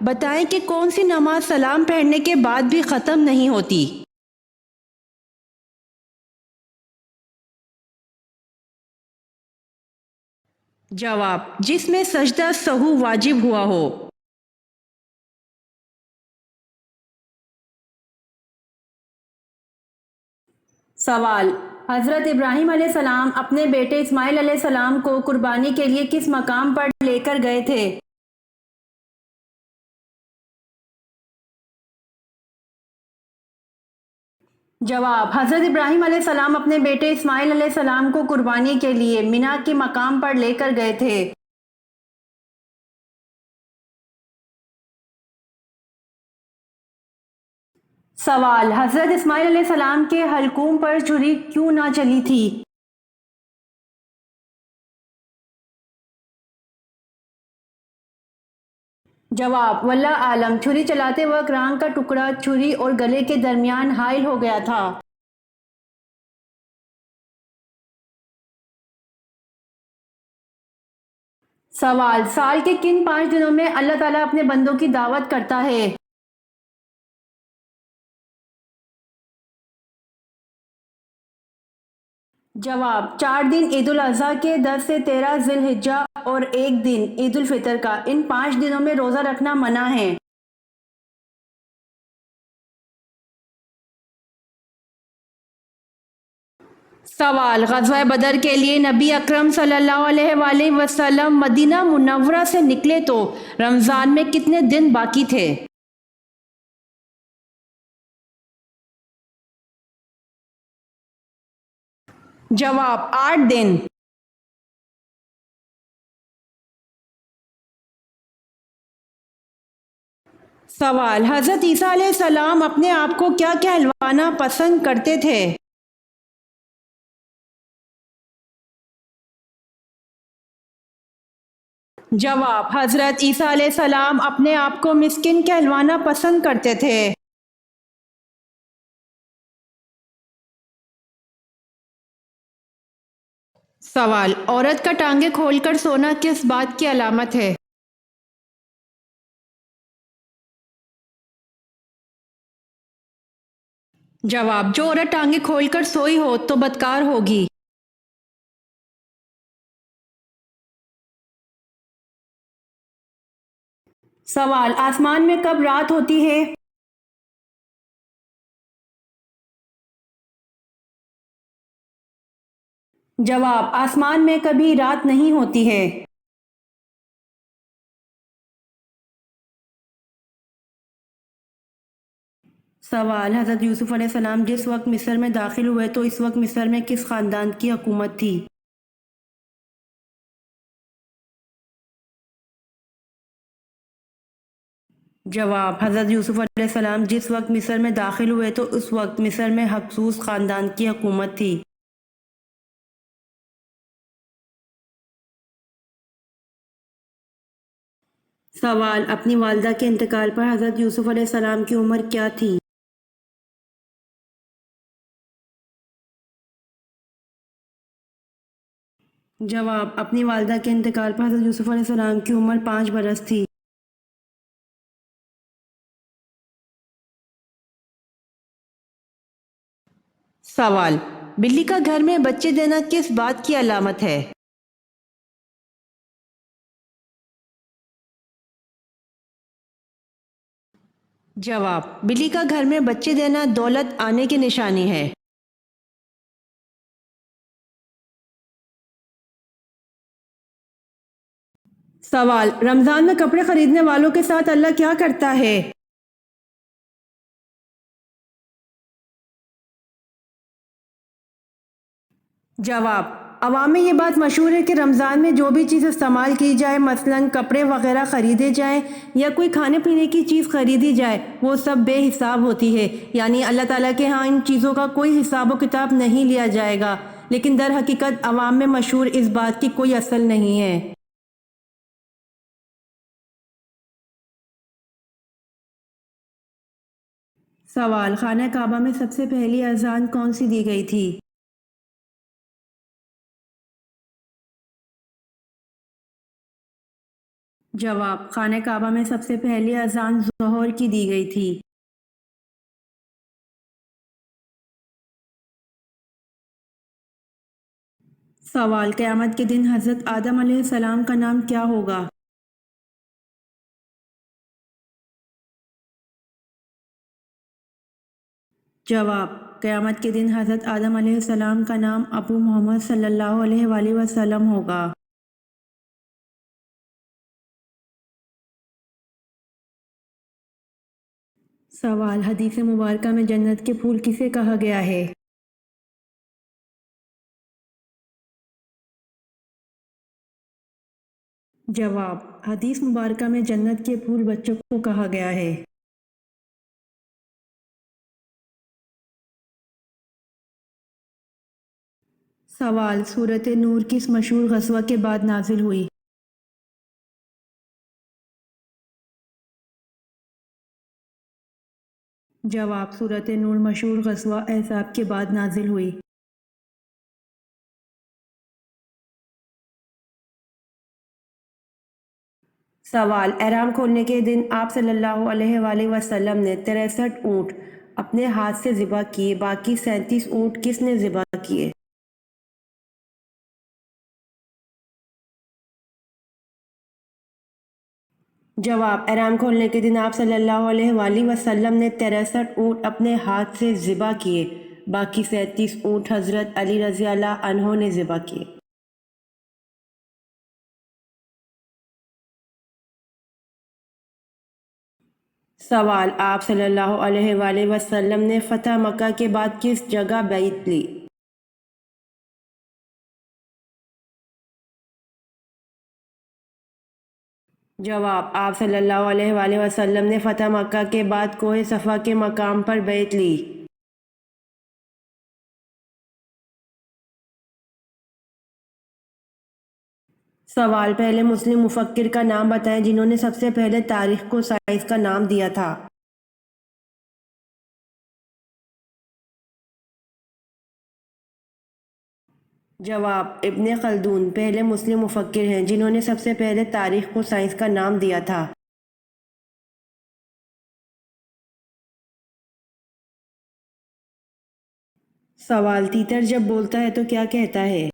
بتائیں کہ کون سی نماز سلام پھیرنے کے بعد بھی ختم نہیں ہوتی؟ جواب: جس میں سجدہ سہو واجب ہوا ہو۔ سوال: حضرت ابراہیم علیہ السلام اپنے بیٹے اسماعیل علیہ السلام کو قربانی کے لیے کس مقام پر لے کر گئے تھے؟ جواب: حضرت ابراہیم علیہ السلام اپنے بیٹے اسماعیل علیہ السلام کو قربانی کے لیے منی کے مقام پر لے کر گئے تھے۔ سوال: حضرت اسماعیل علیہ السلام کے حلقوم پر چھری کیوں نہ چلی تھی؟ جواب: واللہ عالم، چھری چلاتے وقت ران کا ٹکڑا چھری اور گلے کے درمیان حائل ہو گیا تھا۔ سوال: سال کے کن 5 دنوں میں اللہ تعالیٰ اپنے بندوں کی دعوت کرتا ہے؟ جواب: 4 دن عید الاضحیٰ کے 10 سے 13 ذی الحجہ اور 1 دن عید الفطر کا، ان 5 دنوں میں روزہ رکھنا منع ہے۔ سوال: غزوہ بدر کے لیے نبی اکرم صلی اللہ علیہ وآلہ وسلم مدینہ منورہ سے نکلے تو رمضان میں کتنے دن باقی تھے؟ جواب: 8 دن۔ سوال: حضرت عیسیٰ علیہ السلام اپنے آپ کو کیا کہلوانا پسند کرتے تھے؟ جواب: حضرت عیسیٰ علیہ السلام اپنے آپ کو مسکین کہلوانا پسند کرتے تھے۔ سوال: عورت کا ٹانگیں کھول کر سونا کس بات کی علامت ہے؟ جواب: جو عورت ٹانگیں کھول کر سوئی ہو تو بدکار ہوگی۔ سوال: آسمان میں کب رات ہوتی ہے؟ جواب: آسمان میں کبھی رات نہیں ہوتی ہے۔ سوال: حضرت یوسف علیہ السلام جس وقت مصر میں داخل ہوئے تو اس وقت مصر میں کس خاندان کی حکومت تھی؟ جواب: حضرت یوسف علیہ السلام جس وقت مصر میں داخل ہوئے تو اس وقت مصر میں ہکسوس خاندان کی حکومت تھی۔ سوال: اپنی والدہ کے انتقال پر حضرت یوسف علیہ السلام کی عمر کیا تھی؟ جواب: اپنی والدہ کے انتقال پر حضرت یوسف علیہ السلام کی عمر 5 برس تھی۔ سوال: بلی کا گھر میں بچے دینا کس بات کی علامت ہے؟ جواب: بلی کا گھر میں بچے دینا دولت آنے کی نشانی ہے۔ سوال: رمضان میں کپڑے خریدنے والوں کے ساتھ اللہ کیا کرتا ہے؟ جواب: عوام میں یہ بات مشہور ہے کہ رمضان میں جو بھی چیز استعمال کی جائے، مثلاً کپڑے وغیرہ خریدے جائیں یا کوئی کھانے پینے کی چیز خریدی جائے، وہ سب بے حساب ہوتی ہے، یعنی اللہ تعالیٰ کے ہاں ان چیزوں کا کوئی حساب و کتاب نہیں لیا جائے گا، لیکن در حقیقت عوام میں مشہور اس بات کی کوئی اصل نہیں ہے۔ سوال: خانہ کعبہ میں سب سے پہلی اذان کون سی دی گئی تھی؟ جواب: خانہ کعبہ میں سب سے پہلی اذان ظہر کی دی گئی تھی۔ سوال: قیامت کے دن حضرت آدم علیہ السلام کا نام کیا ہوگا؟ جواب: قیامت کے دن حضرت آدم علیہ السلام کا نام ابو محمد صلی اللہ علیہ وآلہ وسلم ہوگا۔ سوال: حدیث مبارکہ میں جنت کے پھول کسے کہا گیا ہے؟ جواب: حدیث مبارکہ میں جنت کے پھول بچوں کو کہا گیا ہے۔ سوال: سورۃ نور کس مشہور غزوہ کے بعد نازل ہوئی؟ جواب: سورۃ نور مشہور غزوہ احزاب کے بعد نازل ہوئی۔ سوال: احرام کھولنے کے دن آپ صلی اللہ علیہ وآلہ وسلم نے 63 اونٹ اپنے ہاتھ سے ذبح کیے، باقی 37 اونٹ کس نے ذبح کیے؟ جواب: احرام کھولنے کے دن آپ صلی اللہ علیہ وآلہ وسلم نے 63 اونٹ اپنے ہاتھ سے ذبح کیے، باقی 37 اونٹ حضرت علی رضی اللہ عنہ نے ذبح کیے۔ سوال: آپ صلی اللہ علیہ وآلہ وسلم نے فتح مکہ کے بعد کس جگہ بیعت لی؟ جواب: آپ صلی اللہ علیہ وآلہ وسلم نے فتح مکہ کے بعد کوہ صفا کے مقام پر بیعت لی۔ سوال: پہلے مسلم مفکر کا نام بتائیں جنہوں نے سب سے پہلے تاریخ کو سائنس کا نام دیا تھا۔ جواب: ابن خلدون پہلے مسلم مفکر ہیں جنہوں نے سب سے پہلے تاریخ کو سائنس کا نام دیا تھا۔ سوال: تیتر جب بولتا ہے تو کیا کہتا ہے؟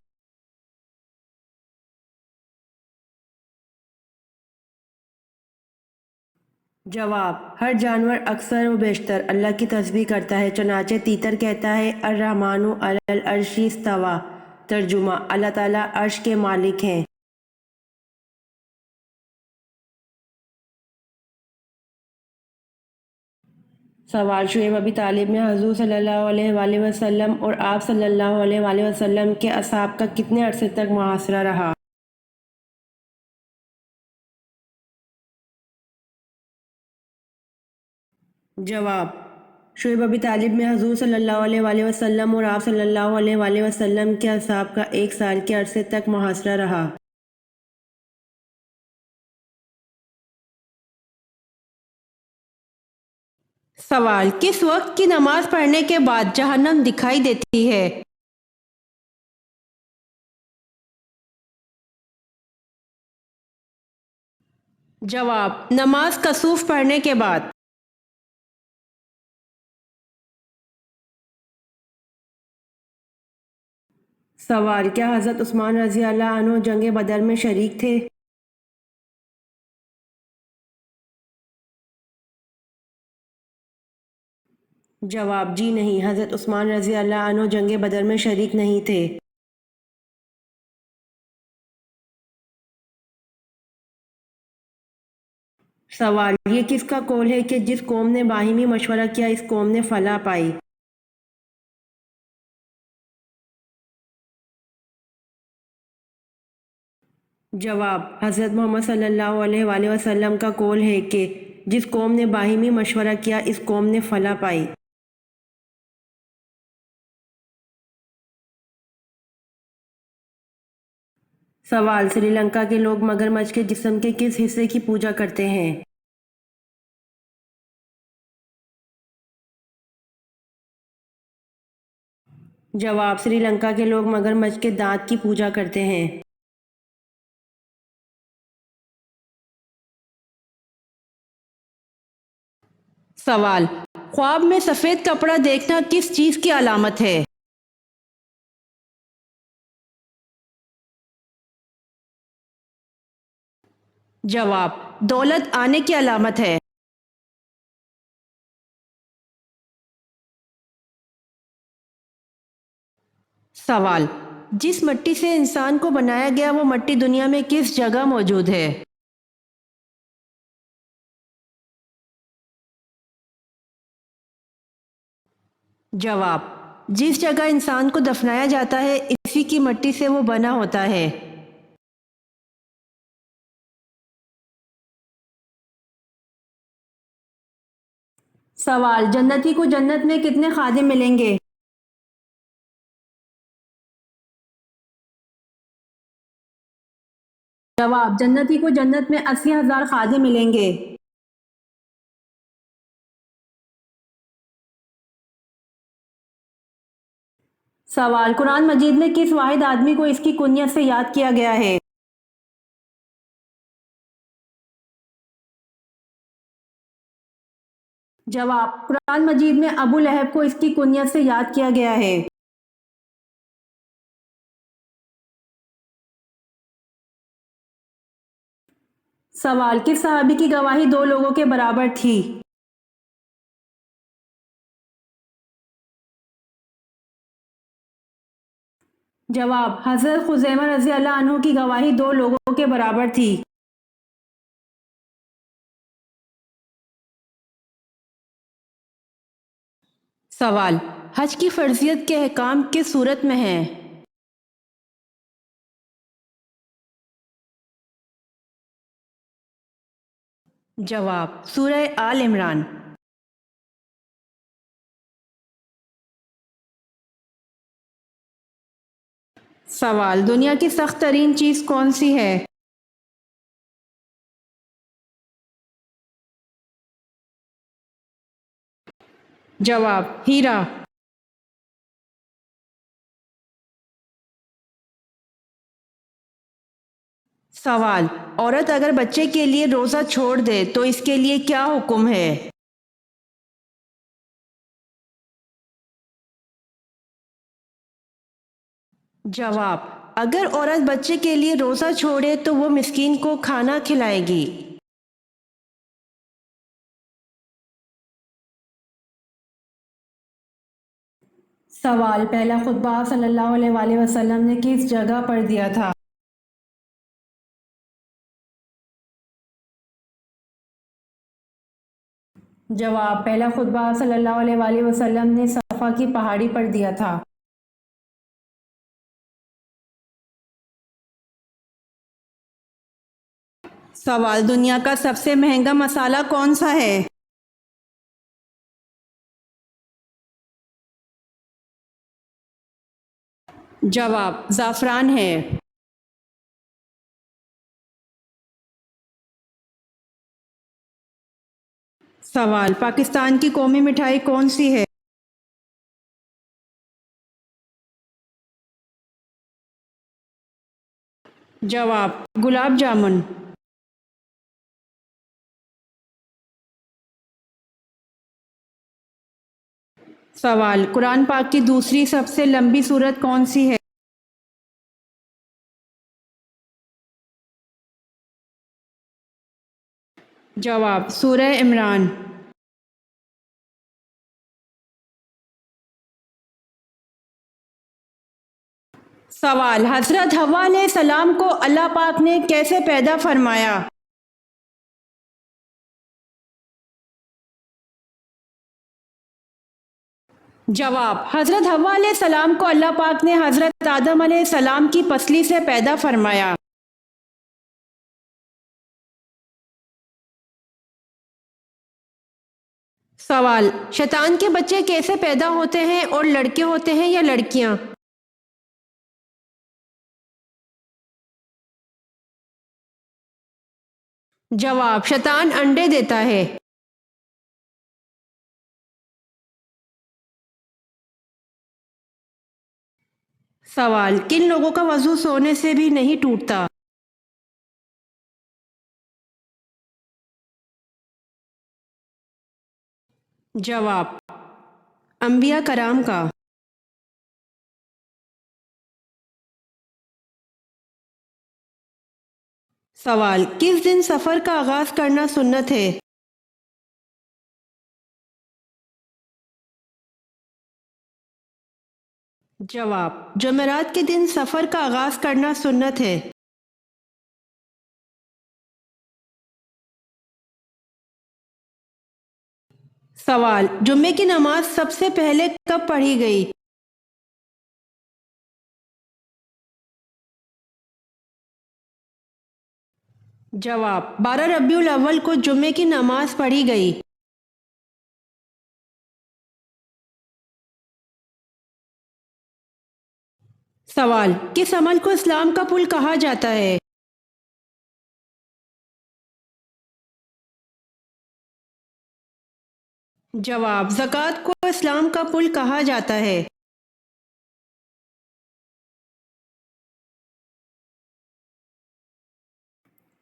جواب: ہر جانور اکثر و بیشتر اللہ کی تسبیح کرتا ہے، چنانچہ تیتر کہتا ہے الرحمن علی العرش استویٰ۔ ترجمہ: اللہ تعالیٰ عرش کے مالک ہیں۔ سوال: شعیب ابی طالب میں حضور صلی اللہ علیہ وآلہ وسلم اور آپ صلی اللہ علیہ وآلہ وسلم کے اصحاب کا کتنے عرصے تک محاصرہ رہا؟ جواب: شعیب ابی طالب میں حضور صلی اللہ علیہ وآلہ وسلم اور آپ صلی اللہ علیہ وآلہ وسلم کے اصحاب کا 1 سال کے عرصے تک محاصرہ رہا۔ سوال: کس وقت کی نماز پڑھنے کے بعد جہنم دکھائی دیتی ہے؟ جواب: نماز کسوف پڑھنے کے بعد۔ سوال: کیا حضرت عثمان رضی اللہ عنہ جنگ بدر میں شریک تھے؟ جواب: جی نہیں، حضرت عثمان رضی اللہ عنہ جنگ بدر میں شریک نہیں تھے۔ سوال: یہ کس کا قول ہے کہ جس قوم نے باہمی مشورہ کیا اس قوم نے فلاح پائی؟ جواب: حضرت محمد صلی اللہ علیہ وآلہ وسلم کا قول ہے کہ جس قوم نے باہمی مشورہ کیا اس قوم نے فلاح پائی۔ سوال: سری لنکا کے لوگ مگرمچھ کے جسم کے کس حصے کی پوجا کرتے ہیں؟ جواب: سری لنکا کے لوگ مگرمچھ کے دانت کی پوجا کرتے ہیں۔ سوال، خواب میں سفید کپڑا دیکھنا کس چیز کی علامت ہے؟ جواب، دولت آنے کی علامت ہے۔ سوال، جس مٹی سے انسان کو بنایا گیا وہ مٹی دنیا میں کس جگہ موجود ہے؟ جواب، جس جگہ انسان کو دفنایا جاتا ہے اسی کی مٹی سے وہ بنا ہوتا ہے۔ سوال، جنتی کو جنت میں کتنے خادم ملیں گے؟ جواب، جنتی کو جنت میں 80,000 خادم ملیں گے۔ سوال، قرآن مجید میں کس واحد آدمی کو اس کی کنیت سے یاد کیا گیا ہے؟ جواب، قرآن مجید میں ابو لہب کو اس کی کنیت سے یاد کیا گیا ہے۔ سوال، کس صحابی کی گواہی 2 لوگوں کے برابر تھی؟ جواب، حضرت خزیمہ رضی اللہ عنہ کی گواہی 2 لوگوں کے برابر تھی۔ سوال، حج کی فرضیت کے احکام کس صورت میں ہیں؟ جواب، سورہ آل عمران۔ سوال، دنیا کی سخت ترین چیز کون سی ہے؟ جواب، ہیرا۔ سوال، عورت اگر بچے کے لیے روزہ چھوڑ دے تو اس کے لیے کیا حکم ہے؟ جواب، اگر عورت بچے کے لیے روزہ چھوڑے تو وہ مسکین کو کھانا کھلائے گی۔ سوال، پہلا خطبہ صلی اللہ علیہ وآلہ وسلم نے کس جگہ پر دیا تھا؟ جواب، پہلا خطبہ صلی اللہ علیہ وآلہ وسلم نے صفا کی پہاڑی پر دیا تھا۔ سوال، دنیا کا سب سے مہنگا مسالہ کون سا ہے؟ جواب، زعفران ہے۔ سوال، پاکستان کی قومی مٹھائی کون سی ہے؟ جواب، گلاب جامن۔ سوال، قرآن پاک کی دوسری سب سے لمبی سورت کون سی ہے؟ جواب، سورہ عمران۔ سوال، حضرت حوا علیہ السلام کو اللہ پاک نے کیسے پیدا فرمایا؟ جواب، حضرت حوا علیہ السلام کو اللہ پاک نے حضرت آدم علیہ السلام کی پسلی سے پیدا فرمایا۔ سوال، شیطان کے بچے کیسے پیدا ہوتے ہیں اور لڑکے ہوتے ہیں یا لڑکیاں؟ جواب، شیطان انڈے دیتا ہے۔ سوال، کن لوگوں کا وضو سونے سے بھی نہیں ٹوٹتا؟ جواب: انبیاء کرام کا۔ سوال: کس دن سفر کا آغاز کرنا سنت ہے؟ جواب: جمعرات کے دن سفر کا آغاز کرنا سنت ہے۔ سوال: جمعے کی نماز سب سے پہلے کب پڑھی گئی؟ جواب: 12 ربیع الاول کو جمعے کی نماز پڑھی گئی۔ سوال: کس عمل کو اسلام کا پل کہا جاتا ہے؟ جواب: زکوٰۃ کو اسلام کا پل کہا جاتا ہے۔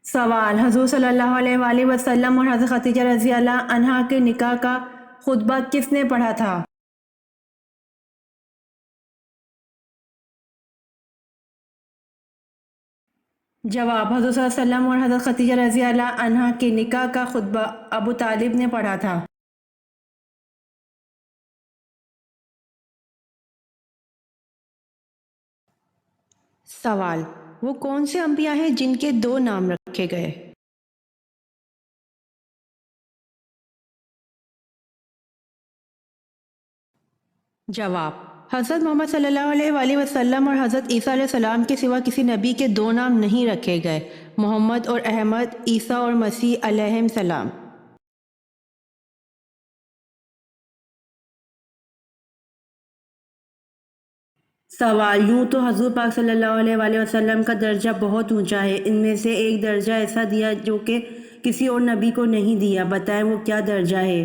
سوال: حضور صلی اللہ علیہ وآلہ وسلم اور حضرت خدیجہ رضی اللہ عنہا کے نکاح کا خطبہ کس نے پڑھا تھا؟ جواب: حضور صلی اللہ علیہ وسلم اور حضرت خدیجہ رضی اللہ عنہا کے نکاح کا خطبہ ابو طالب نے پڑھا تھا۔ سوال: وہ کون سے انبیاء ہیں جن کے 2 نام رکھے گئے؟ جواب: حضرت محمد صلی اللہ علیہ وآلہ وسلم اور حضرت عیسیٰ علیہ السلام کے سوا کسی نبی کے 2 نام نہیں رکھے گئے، محمد اور احمد، عیسیٰ اور مسیح علیہم السلام۔ سوال: یوں تو حضور پاک صلی اللہ علیہ وآلہ وسلم کا درجہ بہت اونچا ہے، ان میں سے ایک درجہ ایسا دیا جو کہ کسی اور نبی کو نہیں دیا، بتائیں وہ کیا درجہ ہے؟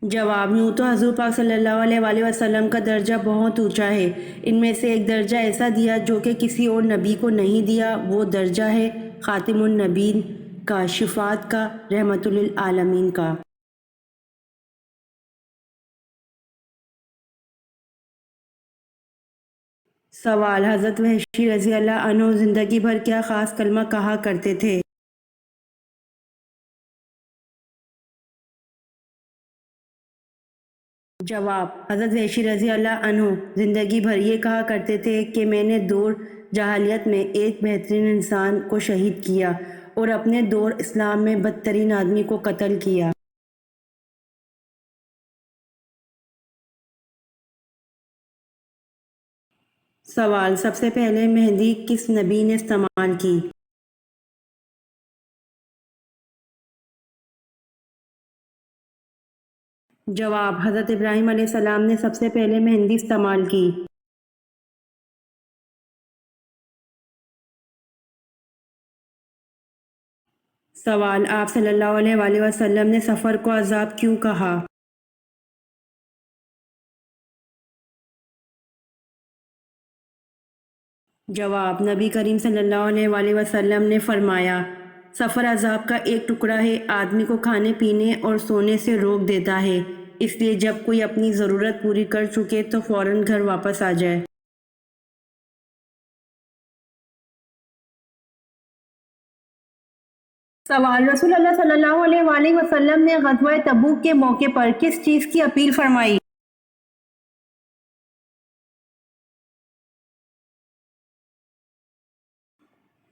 جواب: یوں تو حضور پاک صلی اللہ علیہ وآلہ وسلم کا درجہ بہت اونچا ہے، ان میں سے ایک درجہ ایسا دیا جو کہ کسی اور نبی کو نہیں دیا، وہ درجہ ہے خاتم النبیین کا، شفاعت کا، رحمت للعالمین کا۔ سوال: حضرت وحشی رضی اللہ عنہ زندگی بھر کیا خاص کلمہ کہا کرتے تھے؟ جواب: حضرت وحشی رضی اللہ عنہ زندگی بھر یہ کہا کرتے تھے کہ میں نے دور جاہلیت میں ایک بہترین انسان کو شہید کیا اور اپنے دور اسلام میں بدترین آدمی کو قتل کیا۔ سوال: سب سے پہلے مہندی کس نبی نے استعمال کی؟ جواب: حضرت ابراہیم علیہ السلام نے سب سے پہلے مہندی استعمال کی۔ سوال: آپ صلی اللہ علیہ وآلہ وسلم نے سفر کو عذاب کیوں کہا؟ جواب: نبی کریم صلی اللہ علیہ وآلہ وسلم نے فرمایا، سفر عذاب کا ایک ٹکڑا ہے، آدمی کو کھانے پینے اور سونے سے روک دیتا ہے، اس لیے جب کوئی اپنی ضرورت پوری کر چکے تو فوراً گھر واپس آ جائے۔ سوال: رسول اللہ صلی اللہ علیہ وآلہ وسلم نے غزوہ تبوک کے موقع پر کس چیز کی اپیل فرمائی؟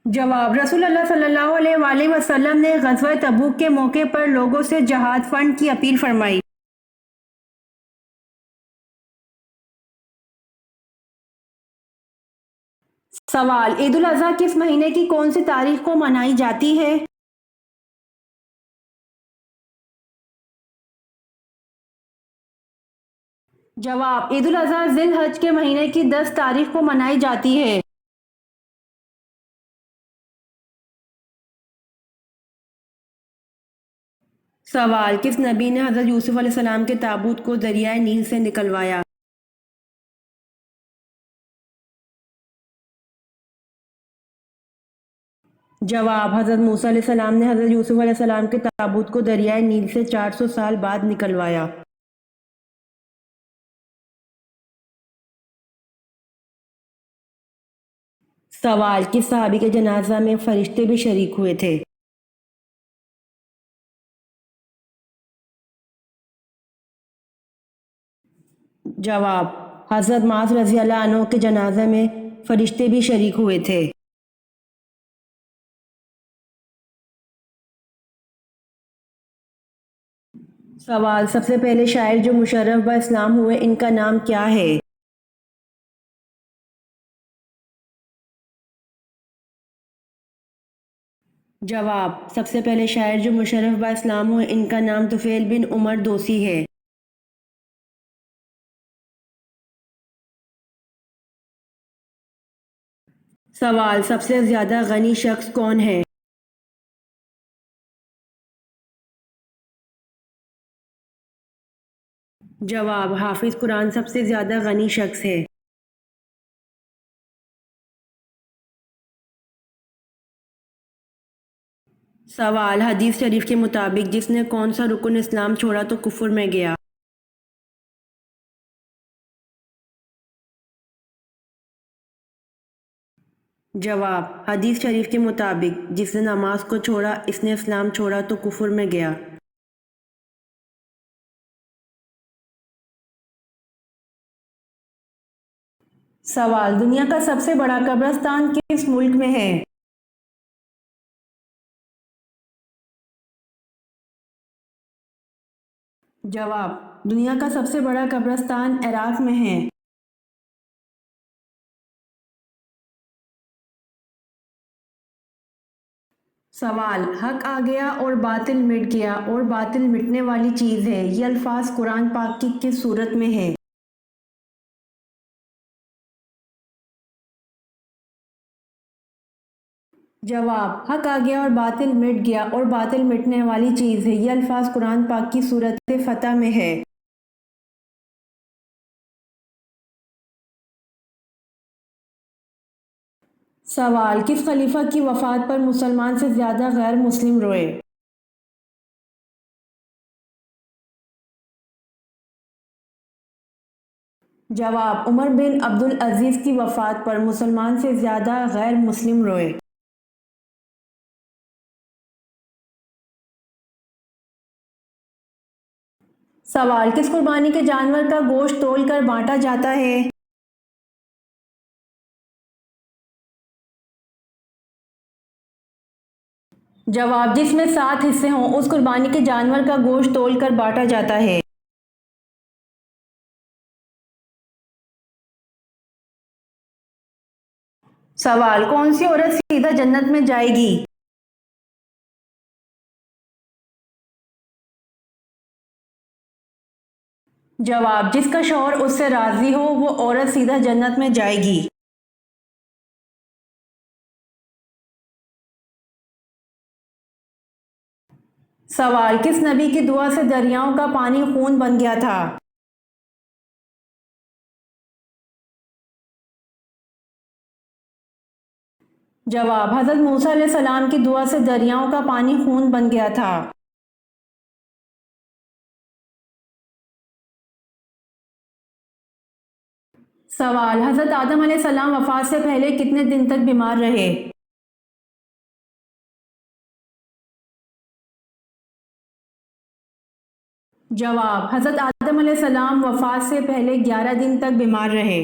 جواب: رسول اللہ صلی اللہ علیہ وآلہ وسلم نے غزوہ تبوک کے موقع پر لوگوں سے جہاد فنڈ کی اپیل فرمائی۔ سوال: عید الاضحیٰ کس مہینے کی کون سی تاریخ کو منائی جاتی ہے؟ جواب: عید الاضحیٰ ذی الحج کے مہینے کی 10 تاریخ کو منائی جاتی ہے۔ سوال: کس نبی نے حضرت یوسف علیہ السلام کے تابوت کو دریائے نیل سے نکلوایا؟ جواب: حضرت موسیٰ علیہ السلام نے حضرت یوسف علیہ السلام کے تابوت کو دریائے نیل سے 400 سال بعد نکلوایا۔ سوال: کس صحابی کے جنازہ میں فرشتے بھی شریک ہوئے تھے؟ جواب: حضرت معاذ رضی اللہ عنہ کے جنازے میں فرشتے بھی شریک ہوئے تھے۔ سوال: سب سے پہلے شاعر جو مشرف با اسلام ہوئے ان کا نام کیا ہے؟ جواب: سب سے پہلے شاعر جو مشرف با اسلام ہوئے ان کا نام طفیل بن عمر دوسی ہے۔ سوال: سب سے زیادہ غنی شخص کون ہے؟ جواب: حافظ قرآن سب سے زیادہ غنی شخص ہے۔ سوال: حدیث شریف کے مطابق جس نے کون سا رکن اسلام چھوڑا تو کفر میں گیا؟ جواب: حدیث شریف کے مطابق جس نے نماز کو چھوڑا اس نے اسلام چھوڑا تو کفر میں گیا۔ سوال: دنیا کا سب سے بڑا قبرستان کس ملک میں ہے؟ جواب: دنیا کا سب سے بڑا قبرستان عراق میں ہے۔ سوال: حق آ گیا اور باطل مٹ گیا اور باطل مٹنے والی چیز ہے، یہ الفاظ قرآن پاک کی کس سورت میں ہے؟ جواب: حق آ گیا اور باطل مٹ گیا اور باطل مٹنے والی چیز ہے، یہ الفاظ قرآن پاک کی سورت فتح میں ہے۔ سوال: کس خلیفہ کی وفات پر مسلمان سے زیادہ غیر مسلم روئے؟ جواب: عمر بن عبدالعزیز کی وفات پر مسلمان سے زیادہ غیر مسلم روئے۔ سوال: کس قربانی کے جانور کا گوشت تول کر بانٹا جاتا ہے؟ جواب: جس میں 7 حصے ہوں اس قربانی کے جانور کا گوشت تول کر بانٹا جاتا ہے۔ سوال: کون سی عورت سیدھا جنت میں جائے گی؟ جواب: جس کا شوہر اس سے راضی ہو وہ عورت سیدھا جنت میں جائے گی۔ سوال: کس نبی کی دعا سے دریاؤں کا پانی خون بن گیا تھا؟ جواب: حضرت موسیٰ علیہ السلام کی دعا سے دریاؤں کا پانی خون بن گیا تھا۔ سوال: حضرت آدم علیہ السلام وفات سے پہلے کتنے دن تک بیمار رہے؟ جواب: حضرت آدم علیہ السلام وفات سے پہلے 11 دن تک بیمار رہے۔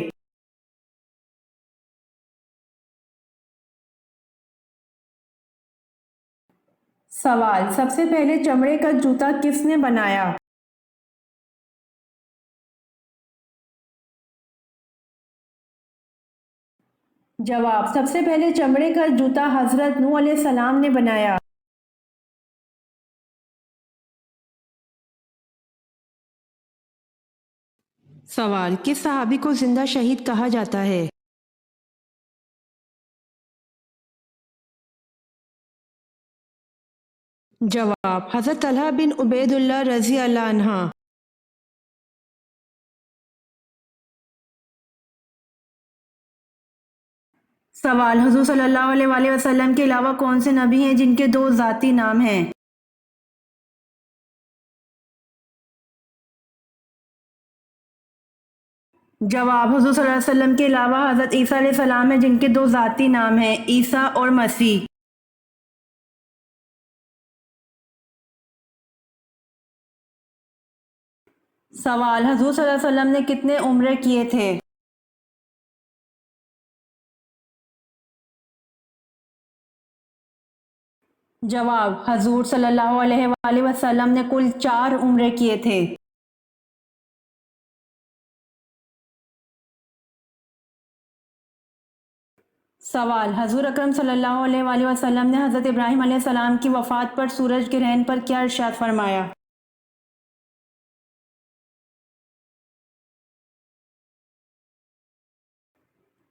سوال: سب سے پہلے چمڑے کا جوتا کس نے بنایا؟ جواب: سب سے پہلے چمڑے کا جوتا حضرت نوح علیہ السلام نے بنایا۔ سوال: کس صحابی کو زندہ شہید کہا جاتا ہے؟ جواب: حضرت طلحہ بن عبید اللہ رضی اللہ عنہ۔ سوال: حضور صلی اللہ علیہ وآلہ وسلم کے علاوہ کون سے نبی ہیں جن کے دو ذاتی نام ہیں؟ جواب: حضور صلی اللہ علیہ وسلم کے علاوہ حضرت عیسیٰ علیہ السلام ہیں جن کے دو ذاتی نام ہیں، عیسیٰ اور مسیح۔ سوال: حضور صلی اللہ علیہ وسلم نے کتنے عمرے کیے تھے؟ جواب: حضور صلی اللہ علیہ وآلہ وسلم نے کل 4 عمرے کیے تھے۔ سوال: حضور اکرم صلی اللہ علیہ وآلہ وسلم نے حضرت ابراہیم علیہ السلام کی وفات پر سورج گرہن پر کیا ارشاد فرمایا؟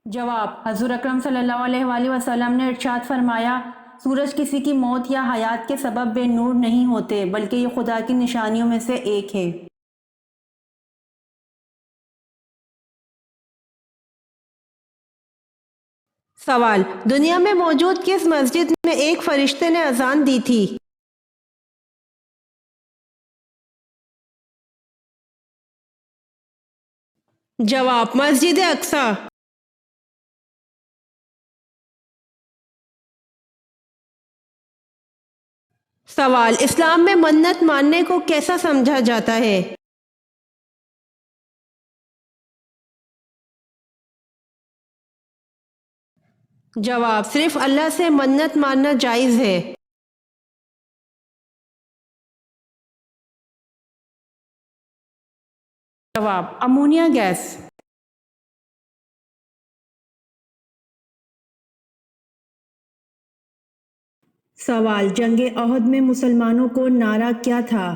جواب: حضور اکرم صلی اللہ علیہ وآلہ وسلم نے ارشاد فرمایا، سورج کسی کی موت یا حیات کے سبب بے نور نہیں ہوتے بلکہ یہ خدا کی نشانیوں میں سے ایک ہے۔ سوال: دنیا میں موجود کس مسجد میں ایک فرشتے نے اذان دی تھی؟ جواب: مسجد اقصی۔ سوال: اسلام میں منت ماننے کو کیسا سمجھا جاتا ہے؟ جواب: صرف اللہ سے منت ماننا جائز ہے۔ جواب: امونیا گیس۔ سوال: جنگ احد میں مسلمانوں کو نعرہ کیا تھا؟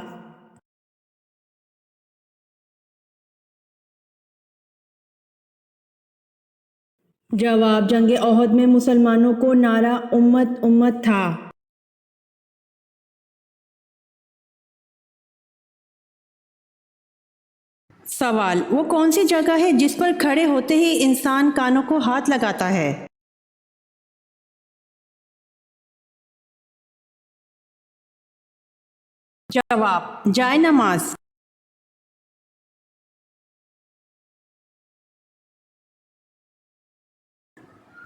جواب: جنگ احد میں مسلمانوں کو نعرہ امت امت تھا۔ سوال: وہ کون سی جگہ ہے جس پر کھڑے ہوتے ہی انسان کانوں کو ہاتھ لگاتا ہے؟ جواب: جائے نماز۔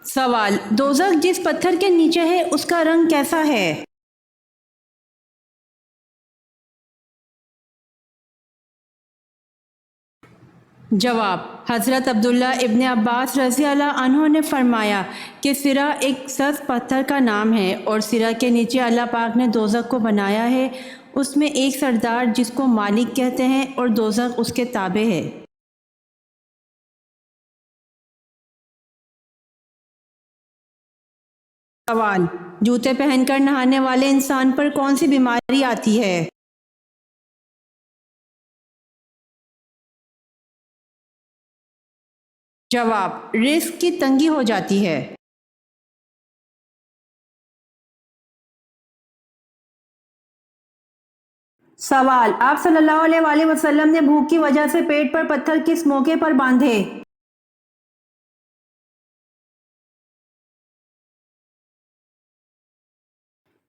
سوال: دوزخ جس پتھر کے نیچے ہے اس کا رنگ کیسا ہے؟ جواب: حضرت عبداللہ ابن عباس رضی اللہ عنہ نے فرمایا کہ سرا ایک سخت پتھر کا نام ہے اور سرا کے نیچے اللہ پاک نے دوزخ کو بنایا ہے، اس میں ایک سردار جس کو مالک کہتے ہیں اور دوزخ اس کے تابع ہے۔ سوال: جوتے پہن کر نہانے والے انسان پر کون سی بیماری آتی ہے؟ جواب: رزق کی تنگی ہو جاتی ہے۔ سوال: آپ صلی اللہ علیہ وآلہ وسلم نے بھوک کی وجہ سے پیٹ پر پتھر کس موقع پر باندھے؟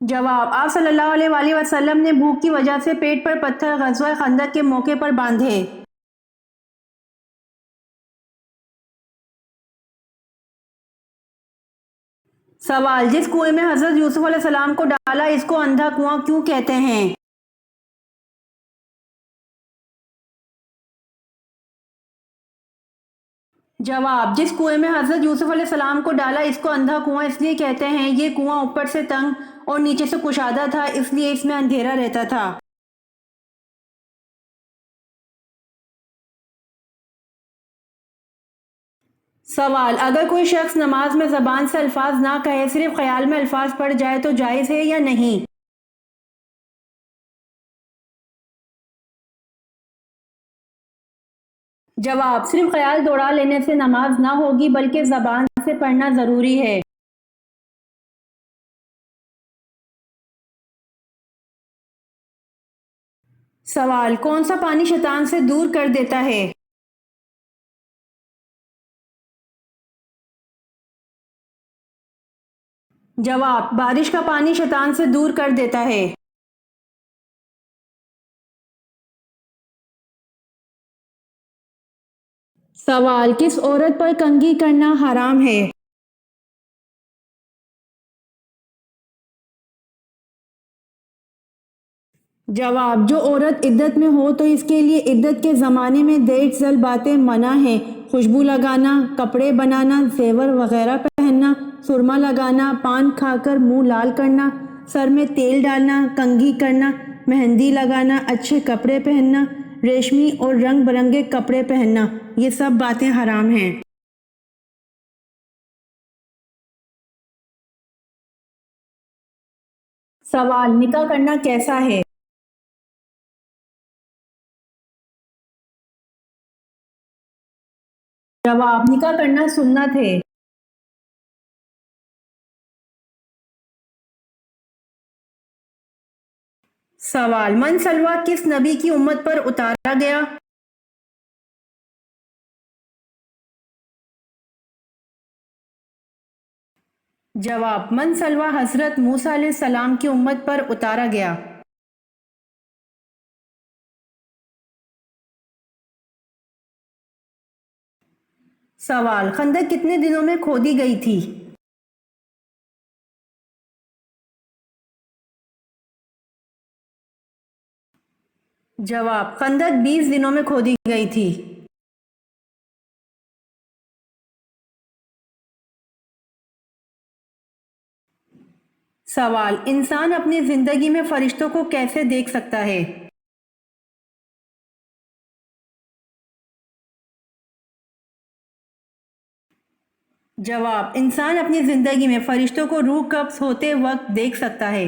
جواب: آپ صلی اللہ علیہ وآلہ وسلم نے بھوک کی وجہ سے پیٹ پر پتھر غزوہ خندق کے موقع پر باندھے۔ سوال: جس کنویں میں حضرت یوسف علیہ السلام کو ڈالا اس کو اندھا کنواں کیوں کہتے ہیں؟ جواب: جس کنویں میں حضرت یوسف علیہ السلام کو ڈالا اس کو اندھا کنواں اس لیے کہتے ہیں، یہ کنواں اوپر سے تنگ اور نیچے سے کشادہ تھا، اس لیے اس میں اندھیرا رہتا تھا۔ سوال: اگر کوئی شخص نماز میں زبان سے الفاظ نہ کہے صرف خیال میں الفاظ پڑھ جائے تو جائز ہے یا نہیں؟ جواب: صرف خیال دوڑا لینے سے نماز نہ ہوگی بلکہ زبان سے پڑھنا ضروری ہے۔ سوال: کون سا پانی شیطان سے دور کر دیتا ہے؟ جواب، بارش کا پانی شیطان سے دور کر دیتا ہے۔ سوال، کس عورت پر کنگھی کرنا حرام ہے؟ جواب، جو عورت عدت میں ہو تو اس کے لیے عدت کے زمانے میں دیرھ ذیل باتیں منع ہیں: خوشبو لگانا، کپڑے بنانا، زیور وغیرہ پہننا، سرما لگانا، پان کھا کر منہ لال کرنا، سر میں تیل ڈالنا، کنگھی کرنا، مہندی لگانا، اچھے کپڑے پہننا، ریشمی اور رنگ برنگے کپڑے پہننا، یہ سب باتیں حرام ہیں۔ سوال، نکاح کرنا کیسا ہے؟ جواب، نکاح کرنا سنت ہے۔ سوال، من سلوہ کس نبی کی امت پر اتارا گیا؟ جواب، من سلوہ حضرت موسیٰ علیہ السلام کی امت پر اتارا گیا۔ سوال، خندق کتنے دنوں میں کھودی گئی تھی؟ جواب، خندق 20 دنوں میں کھودی گئی تھی۔ سوال، انسان اپنی زندگی میں فرشتوں کو کیسے دیکھ سکتا ہے؟ جواب، انسان اپنی زندگی میں فرشتوں کو روح قبض ہوتے وقت دیکھ سکتا ہے۔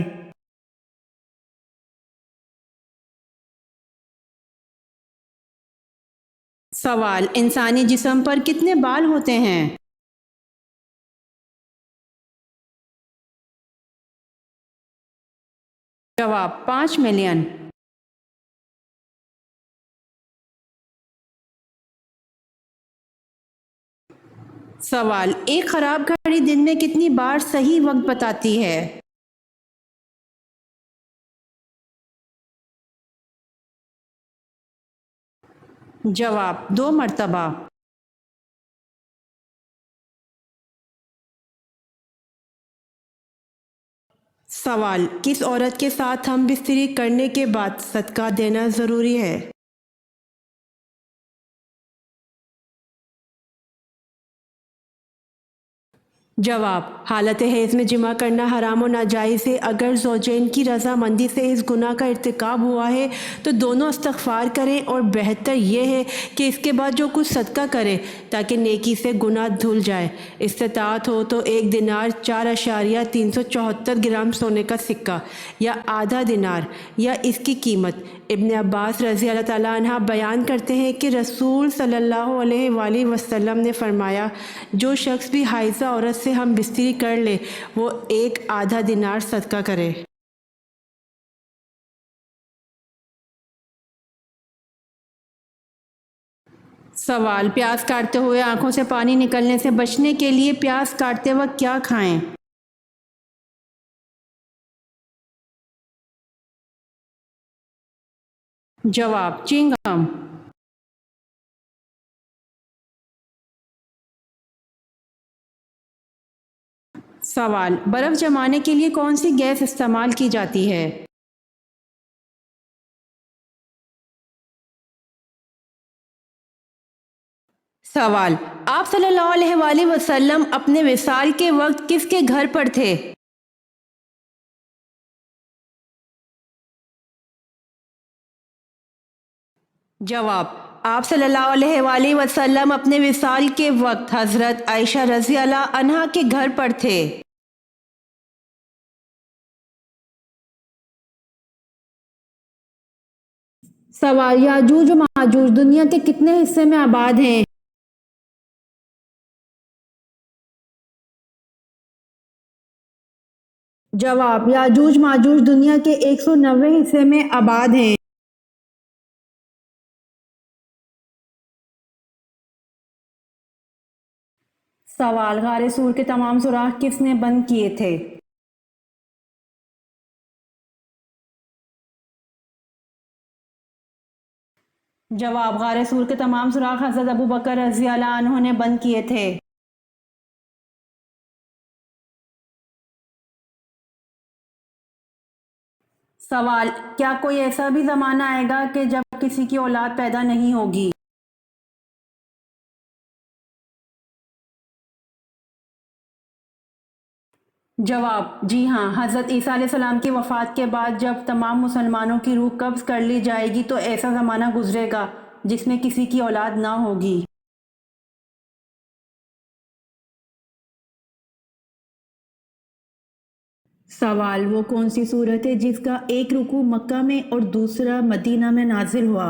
سوال، انسانی جسم پر کتنے بال ہوتے ہیں؟ جواب، 5 ملین۔ سوال، ایک خراب گھڑی دن میں کتنی بار صحیح وقت بتاتی ہے؟ جواب، 2 مرتبہ۔ سوال، کس عورت کے ساتھ ہم بستری کرنے کے بعد صدقہ دینا ضروری ہے؟ جواب، حالت حیض میں جمع کرنا حرام و ناجائز ہے۔ اگر زوجین کی رضامندی سے اس گناہ کا ارتکاب ہوا ہے تو دونوں استغفار کریں، اور بہتر یہ ہے کہ اس کے بعد جو کچھ صدقہ کریں تاکہ نیکی سے گناہ دھل جائے۔ استطاعت ہو تو 1 دینار 4.374 گرام سونے کا سکہ یا آدھا دینار یا اس کی قیمت۔ ابن عباس رضی اللہ تعالیٰ عنہ بیان کرتے ہیں کہ رسول صلی اللہ علیہ وآلہ وسلم نے فرمایا، جو شخص بھی حائضہ عورت سے ہم بستری کر لے وہ 1 آدھا دینار صدقہ کرے۔ سوال، پیاز کاٹتے ہوئے آنکھوں سے پانی نکلنے سے بچنے کے لیے پیاز کاٹتے وقت کیا کھائیں؟ جواب، چنگم۔ سوال، برف جمانے کے لیے کون سی گیس استعمال کی جاتی ہے؟ سوال، آپ صلی اللہ علیہ وآلہ وسلم اپنے وصال کے وقت کس کے گھر پر تھے؟ جواب، آپ صلی اللہ علیہ وآلہ وسلم اپنے وصال کے وقت حضرت عائشہ رضی اللہ عنہا کے گھر پر تھے۔ سوال، یاجوج و ماجوج دنیا کے کتنے حصے میں آباد ہیں؟ جواب، یاجوج ماجوج دنیا کے 190 حصے میں آباد ہیں۔ سوال، غار سور کے تمام سوراخ کس نے بند کیے تھے؟ جواب، غار سور کے تمام سوراخ حضرت ابو بکر رضی اللہ عنہ نے بند کیے تھے۔ سوال، کیا کوئی ایسا بھی زمانہ آئے گا کہ جب کسی کی اولاد پیدا نہیں ہوگی؟ جواب، جی ہاں، حضرت عیسیٰ علیہ السلام کی وفات کے بعد جب تمام مسلمانوں کی روح قبض کر لی جائے گی تو ایسا زمانہ گزرے گا جس میں کسی کی اولاد نہ ہوگی۔ سوال، وہ کون سی صورت ہے جس کا ایک رکوع مکہ میں اور دوسرا مدینہ میں نازل ہوا؟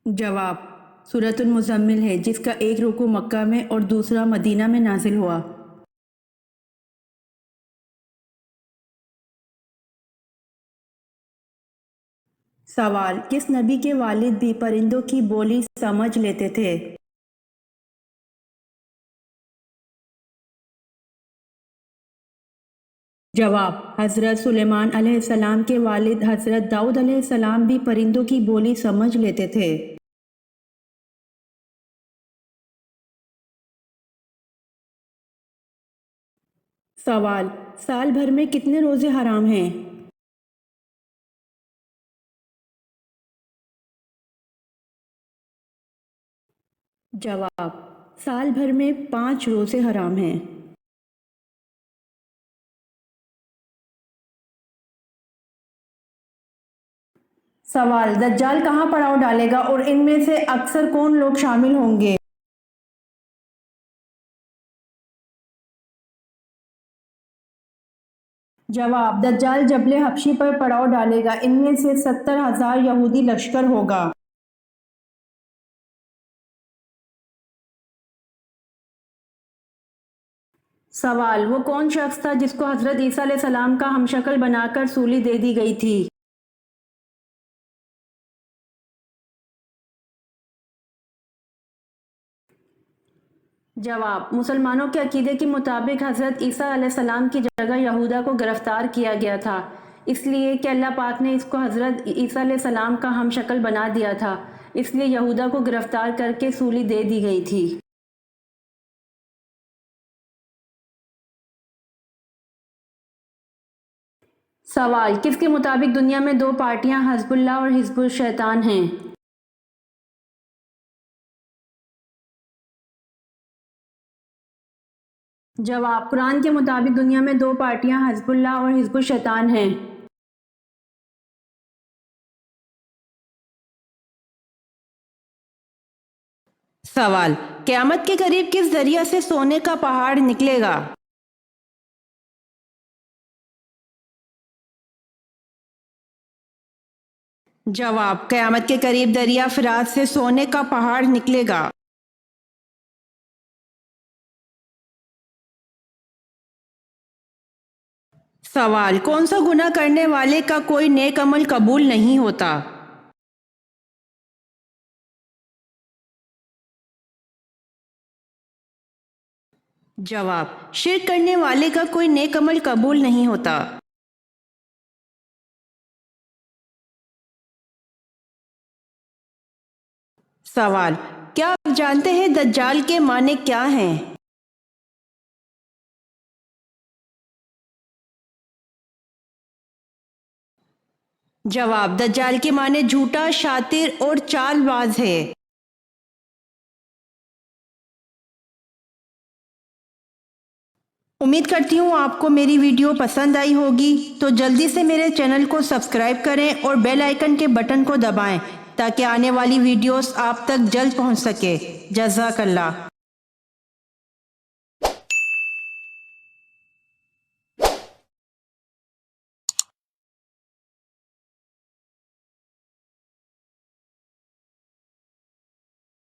جواب، سورۃ المزمل ہے جس کا ایک رکوع مکہ میں اور دوسرا مدینہ میں نازل ہوا۔ سوال، کس نبی کے والد بھی پرندوں کی بولی سمجھ لیتے تھے؟ جواب، حضرت سلیمان علیہ السلام کے والد حضرت داؤد علیہ السلام بھی پرندوں کی بولی سمجھ لیتے تھے۔ سوال، سال بھر میں کتنے روزے حرام ہیں؟ جواب، سال بھر میں 5 روزے حرام ہیں۔ سوال، دجال کہاں پڑاؤ ڈالے گا اور ان میں سے اکثر کون لوگ شامل ہوں گے؟ جواب، دجال جبل حبشی پر پڑاؤ ڈالے گا، ان میں سے 70,000 یہودی لشکر ہوگا۔ سوال، وہ کون شخص تھا جس کو حضرت عیسیٰ علیہ السلام کا ہم شکل بنا کر سولی دے دی گئی تھی؟ جواب، مسلمانوں کے عقیدے کے مطابق حضرت عیسیٰ علیہ السلام کی جگہ یہودا کو گرفتار کیا گیا تھا، اس لیے کہ اللہ پاک نے اس کو حضرت عیسیٰ علیہ السلام کا ہم شکل بنا دیا تھا، اس لیے یہودا کو گرفتار کر کے سولی دے دی گئی تھی۔ سوال، کس کے مطابق دنیا میں 2 پارٹیاں حزب اللہ اور حزب الشیطان ہیں؟ جواب، قرآن کے مطابق دنیا میں 2 پارٹیاں حزب اللہ اور حزب الشیطان ہیں۔ سوال، قیامت کے قریب کس ذریعہ سے سونے کا پہاڑ نکلے گا؟ جواب، قیامت کے قریب دریا فرات سے سونے کا پہاڑ نکلے گا۔ سوال، کون سا گناہ کرنے والے کا کوئی نیک عمل قبول نہیں ہوتا؟ جواب، شرک کرنے والے کا کوئی نیک عمل قبول نہیں ہوتا۔ سوال، کیا آپ جانتے ہیں دجال کے معنی کیا ہیں؟ جواب، دجال کے معنی جھوٹا، شاطر اور چال باز ہے۔ امید کرتی ہوں آپ کو میری ویڈیو پسند آئی ہوگی، تو جلدی سے میرے چینل کو سبسکرائب کریں اور بیل آئیکن کے بٹن کو دبائیں تاکہ آنے والی ویڈیوز آپ تک جلد پہنچ سکے۔ جزاک اللہ۔